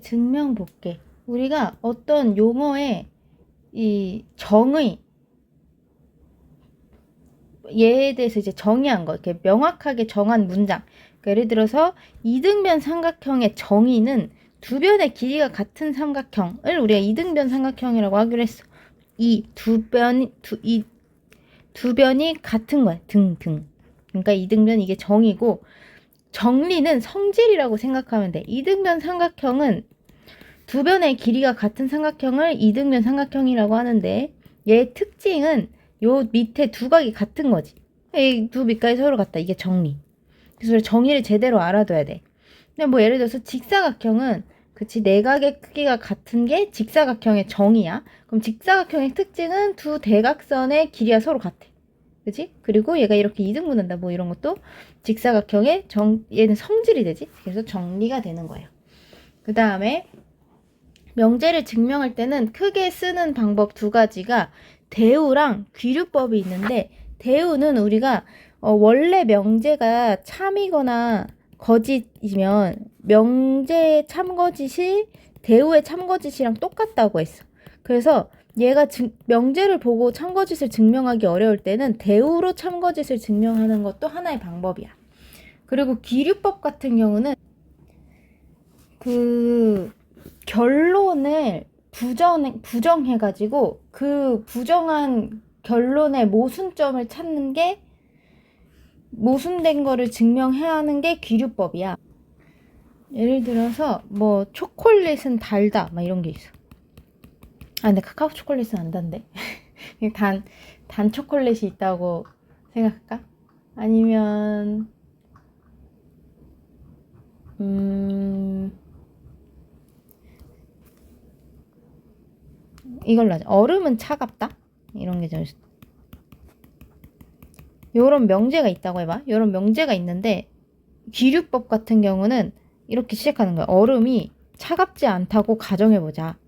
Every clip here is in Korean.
증명 볼게. 우리가 어떤 용어의 이 정의, 얘에 대해서 이제 정의한 거, 이렇게 명확하게 정한 문장. 그러니까 예를 들어서 이등변 삼각형의 정의는 두 변의 길이가 같은 삼각형을 우리가 이등변 삼각형이라고 하기로 했어. 이 두 변이 같은 거야. 등. 그러니까 이등변 이게 정의고, 정리는 성질이라고 생각하면 돼. 이등변 삼각형은 두 변의 길이가 같은 삼각형을 이등변 삼각형이라고 하는데, 얘의 특징은 요 밑에 두 각이 같은 거지. 이 두 밑각이 서로 같다. 이게 정리. 그래서 정의를 제대로 알아둬야 돼. 근데 뭐 예를 들어서 직사각형은 그치, 내각의 크기가 같은 게 직사각형의 정의야. 그럼 직사각형의 특징은 두 대각선의 길이가 서로 같아. 그치? 그리고 얘가 이렇게 이등분한다. 뭐 이런 것도 직사각형의 얘는 성질이 되지. 그래서 정리가 되는 거예요. 그 다음에 명제를 증명할 때는 크게 쓰는 방법 두 가지가 대우랑 귀류법이 있는데, 대우는 우리가 원래 명제가 참이거나 거짓이면 명제의 참거짓이 대우의 참거짓이랑 똑같다고 했어. 그래서 얘가 명제를 보고 참거짓을 증명하기 어려울 때는 대우로 참거짓을 증명하는 것도 하나의 방법이야. 그리고 귀류법 같은 경우는 그 결론을 부정해가지고 그 부정한 결론의 모순점을 찾는 게, 모순된 거를 증명해야 하는 게 귀류법이야. 예를 들어서 뭐 초콜릿은 달다 막 이런 게 있어. 아 근데 카카오 초콜릿은 안 단데. 단 초콜릿이 있다고 생각할까? 아니면 이걸로 하자. 얼음은 차갑다? 이런 게 좀 요런 명제가 있다고 해봐. 요런 명제가 있는데 귀류법 같은 경우는 이렇게 시작하는 거야. 얼음이 차갑지 않다고 가정해보자.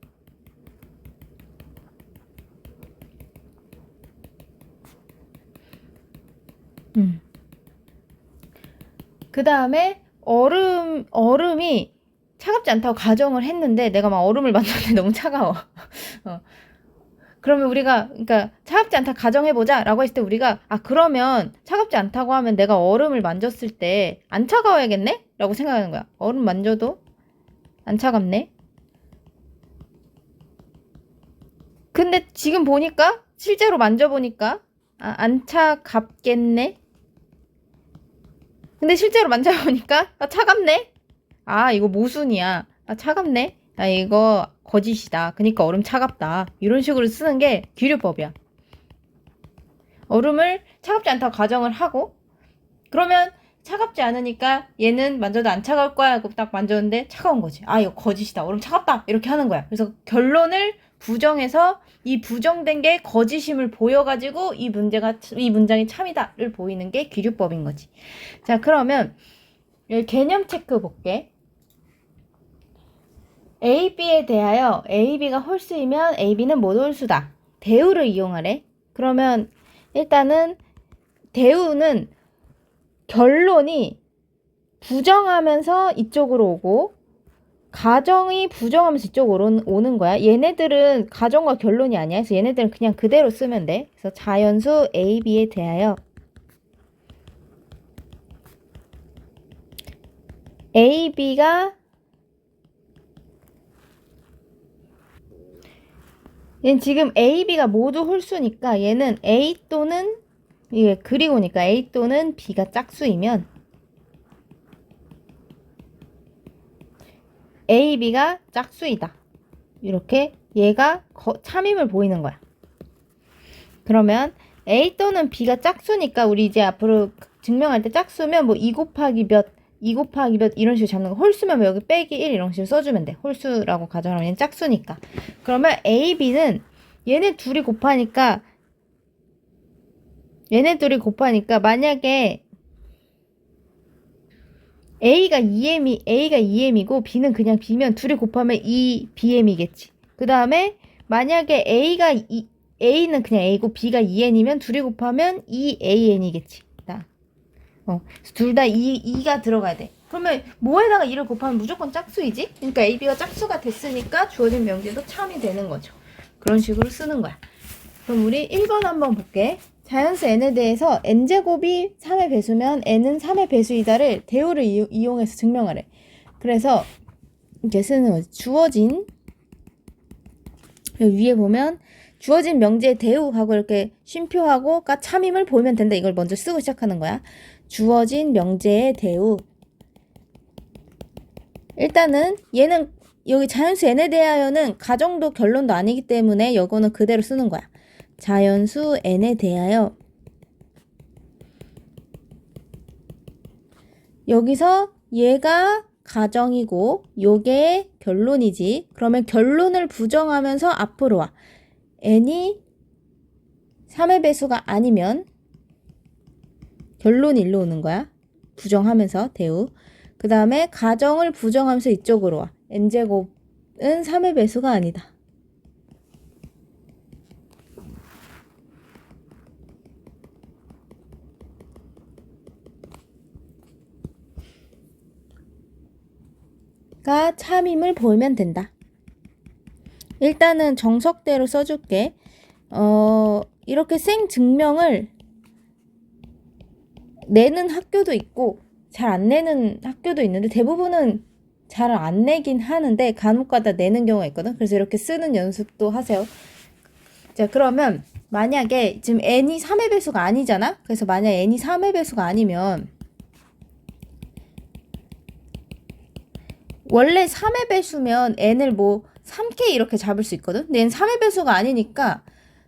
그 다음에 얼음이 차갑지 않다고 가정을 했는데 내가 막 얼음을 만졌는데 너무 차가워. 그러면 우리가, 그러니까 차갑지 않다 가정해보자 라고 했을 때 우리가, 그러면 차갑지 않다고 하면 내가 얼음을 만졌을 때 안 차가워야겠네? 라고 생각하는 거야. 얼음 만져도 안 차갑네? 근데 지금 보니까, 실제로 만져보니까 안 차갑겠네? 근데 실제로 만져보니까 차갑네? 이거 모순이야. 차갑네? 이거 거짓이다. 그러니까 얼음 차갑다. 이런 식으로 쓰는 게 귀류법이야. 얼음을 차갑지 않다고 가정을 하고, 그러면 차갑지 않으니까 얘는 만져도 안 차가울 거야 하고 딱 만졌는데 차가운 거지. 이거 거짓이다. 얼음 차갑다. 이렇게 하는 거야. 그래서 결론을 부정해서 이 부정된 게 거짓임을 보여가지고 이 문장이 참이다를 보이는 게 귀류법인 거지. 자, 그러면 개념 체크 볼게. A, B에 대하여 A, B가 홀수이면 A, B는 모두 홀수다. 대우를 이용하래. 그러면 일단은 대우는 결론이 부정하면서 이쪽으로 오고 가정이 부정하면서 이쪽으로 오는 거야. 얘네들은 가정과 결론이 아니야. 그래서 얘네들은 그냥 그대로 쓰면 돼. 그래서 자연수 A, B에 대하여 A, B가 얘는 지금 A, B가 모두 홀수니까 얘는 A 또는 이게 그리고니까 A 또는 B가 짝수이면 A, B가 짝수이다. 이렇게 얘가 참임을 보이는 거야. 그러면 A 또는 B가 짝수니까 우리 이제 앞으로 증명할 때 짝수면 뭐 2 곱하기 몇 이런 식으로 잡는 거. 홀수면 뭐 여기 빼기 1 이런 식으로 써주면 돼. 홀수라고 가정하면 얘는 짝수니까. 그러면 A, B는 얘네 둘이 곱하니까 만약에 A가 2M이고 B는 그냥 B면 둘이 곱하면 2BM이겠지. 그 다음에 만약에 A는 그냥 A고 B가 2N이면 둘이 곱하면 2AN이겠지. 둘 다 2가 들어가야 돼. 그러면 뭐에다가 2를 곱하면 무조건 짝수이지? 그러니까 A, B가 짝수가 됐으니까 주어진 명제도 참이 되는 거죠. 그런 식으로 쓰는 거야. 그럼 우리 1번 한번 볼게. 자연수 n에 대해서 n제곱이 3의 배수면 n은 3의 배수이다를 대우를 이용해서 증명하래. 그래서 이렇게 쓰는 거지. 주어진, 위에 보면 주어진 명제의 대우하고 이렇게 쉼표하고가 참임을 보이면 된다. 이걸 먼저 쓰고 시작하는 거야. 주어진 명제의 대우. 일단은 얘는 여기 자연수 n에 대하여는 가정도 결론도 아니기 때문에 이거는 그대로 쓰는 거야. 자연수 n에 대하여. 여기서 얘가 가정이고 요게 결론이지. 그러면 결론을 부정하면서 앞으로 와. n이 3의 배수가 아니면 결론이 일로 오는 거야. 부정하면서 대우. 그 다음에 가정을 부정하면서 이쪽으로 와. n제곱은 3의 배수가 아니다. 가 참임을 보이면 된다. 일단은 정석대로 써줄게. 이렇게 생 증명을 내는 학교도 있고 잘 안 내는 학교도 있는데 대부분은 잘 안 내긴 하는데 간혹가다 내는 경우가 있거든. 그래서 이렇게 쓰는 연습도 하세요. 자, 그러면 만약에 지금 n이 3의 배수가 아니잖아. 그래서 만약 n이 3의 배수가 아니면 원래 3의 배수면 n을 뭐 3k 이렇게 잡을 수 있거든. 근데 얘는 3의 배수가 아니니까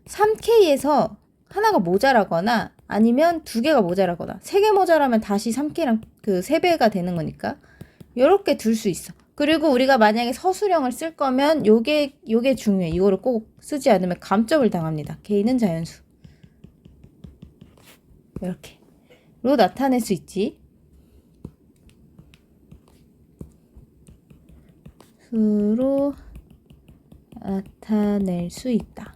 3k에서 하나가 모자라거나 아니면 2개가 모자라거나 3개 모자라면 다시 3k랑 그 3배가 되는 거니까 요렇게 둘 수 있어. 그리고 우리가 만약에 서술형을 쓸 거면 요게 중요해. 이거를 꼭 쓰지 않으면 감점을 당합니다. K는 자연수. 이렇게 로 나타낼 수 있지. 수로 나타낼 수 있다.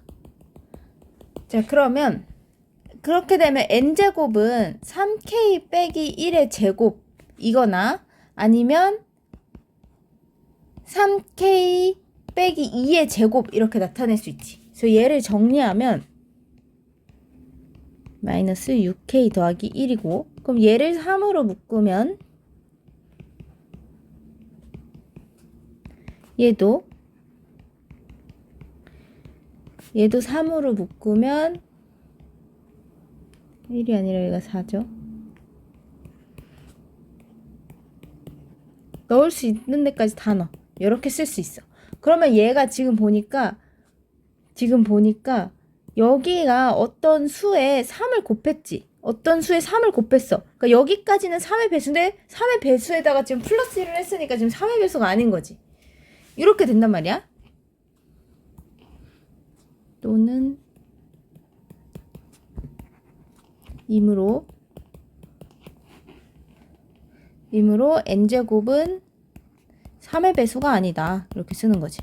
자, 그러면 그렇게 되면 n제곱은 3k 빼기 1의 제곱 이거나 아니면 3k 빼기 2의 제곱 이렇게 나타낼 수 있지. 그래서 얘를 정리하면 마이너스 6k 더하기 1이고 그럼 얘를 3으로 묶으면 얘도 3으로 묶으면 1이 아니라 얘가 4죠. 넣을 수 있는 데까지 다 넣어. 이렇게 쓸 수 있어. 그러면 얘가 지금 보니까 여기가 어떤 수에 3을 곱했지. 어떤 수에 3을 곱했어. 그러니까 여기까지는 3의 배수인데 3의 배수에다가 지금 플러스 1을 했으니까 지금 3의 배수가 아닌 거지. 이렇게 된단 말이야. 또는 이므로 n제곱은 3의 배수가 아니다. 이렇게 쓰는 거지.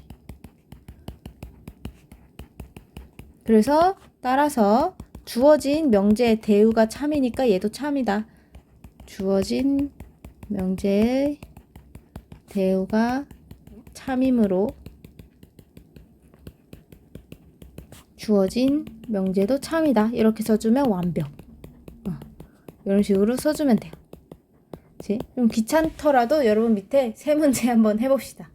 그래서 따라서 주어진 명제의 대우가 참이니까 얘도 참이다. 주어진 명제의 대우가 참이므로 주어진 명제도 참이다. 이렇게 써주면 완벽. 이런 식으로 써주면 돼요. 좀 귀찮더라도 여러분 밑에 세 문제 한번 해봅시다.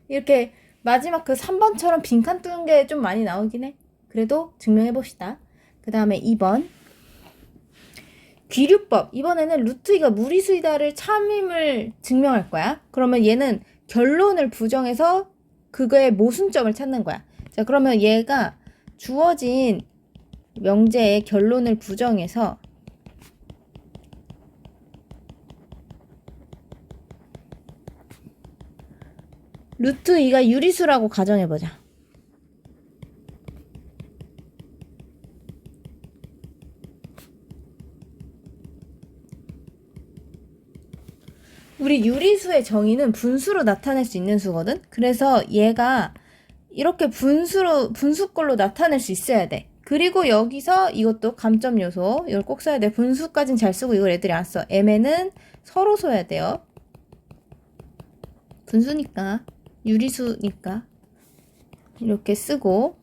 이렇게 마지막 그 3번처럼 빈칸 뚫은 게 좀 많이 나오긴 해. 그래도 증명해봅시다. 그 다음에 2번 귀류법. 이번에는 루트 2가 무리수이다를 참임을 증명할 거야. 그러면 얘는 결론을 부정해서 그거의 모순점을 찾는 거야. 자, 그러면 얘가 주어진 명제의 결론을 부정해서 루트 2가 유리수라고 가정해보자. 우리 유리수의 정의는 분수로 나타낼 수 있는 수거든? 그래서 얘가 이렇게 분수꼴로 나타낼 수 있어야 돼. 그리고 여기서 이것도 감점 요소, 이걸 꼭 써야 돼. 분수까지는 잘 쓰고 이걸 애들이 안 써. m에는 서로 써야 돼요. 분수니까, 유리수니까 이렇게 쓰고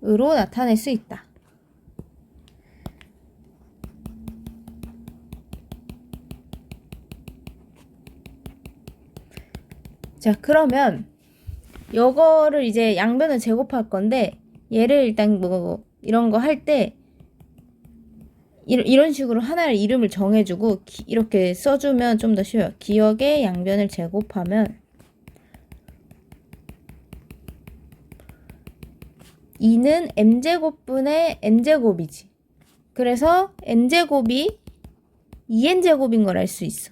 으로 나타낼 수 있다. 자, 그러면 요거를 이제 양변을 제곱할 건데 얘를 일단 뭐 이런 거 할 때 이런 식으로 하나를 이름을 정해주고 이렇게 써주면 좀 더 쉬워요. 기억의 양변을 제곱하면 2는 m제곱분의 n제곱이지. 그래서 n제곱이 2n제곱인 걸 알 수 있어.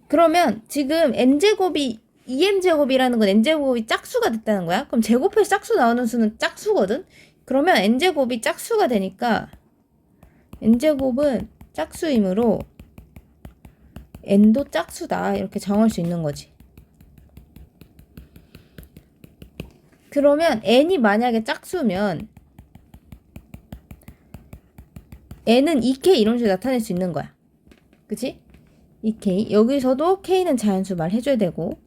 그러면 지금 n제곱이 2n제곱이라는 건 n제곱이 짝수가 됐다는 거야. 그럼 제곱해서 짝수 나오는 수는 짝수거든. 그러면 n제곱이 짝수가 되니까 n제곱은 짝수이므로 n도 짝수다 이렇게 정할 수 있는 거지. 그러면 n이 만약에 짝수면 n은 2k 이런 식으로 나타낼 수 있는 거야. 그치? 2k. 여기서도 k는 자연수 말해줘야 되고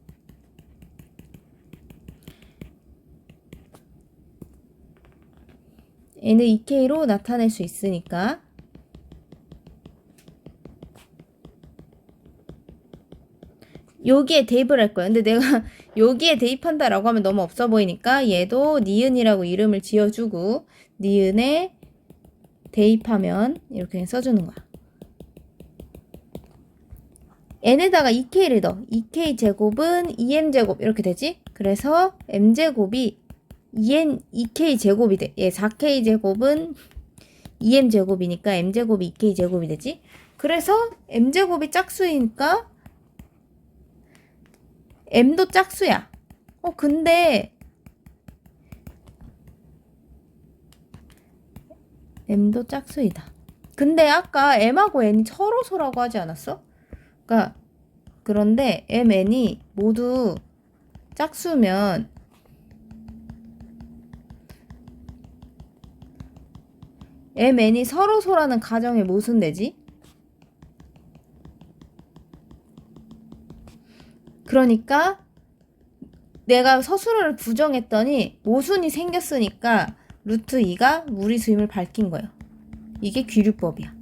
n을 2k로 나타낼 수 있으니까 여기에 대입을 할 거야. 근데 내가 여기에 대입한다라고 하면 너무 없어 보이니까 얘도 니은이라고 이름을 지어주고 니은에 대입하면 이렇게 써주는 거야. n에다가 2k를 넣어. 2k 제곱은 2m 제곱 이렇게 되지? 그래서 m 제곱이 2k 제곱이 돼. 얘 4k 제곱은 2m 제곱이니까 m 제곱이 2k 제곱이 되지? 그래서 m 제곱이 짝수이니까 m도 짝수야. 근데 m도 짝수이다. 근데 아까 m하고 n이 서로서라고 하지 않았어? 그러니까 그런데 m, n이 모두 짝수면 m, n이 서로서라는 가정에 무슨 되지? 그러니까 내가 서술어를 부정했더니 모순이 생겼으니까 루트 2가 무리수임을 밝힌 거예요. 이게 귀류법이야.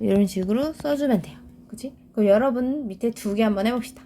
이런 식으로 써주면 돼요. 그치? 그럼 여러분 밑에 2개 한번 해봅시다.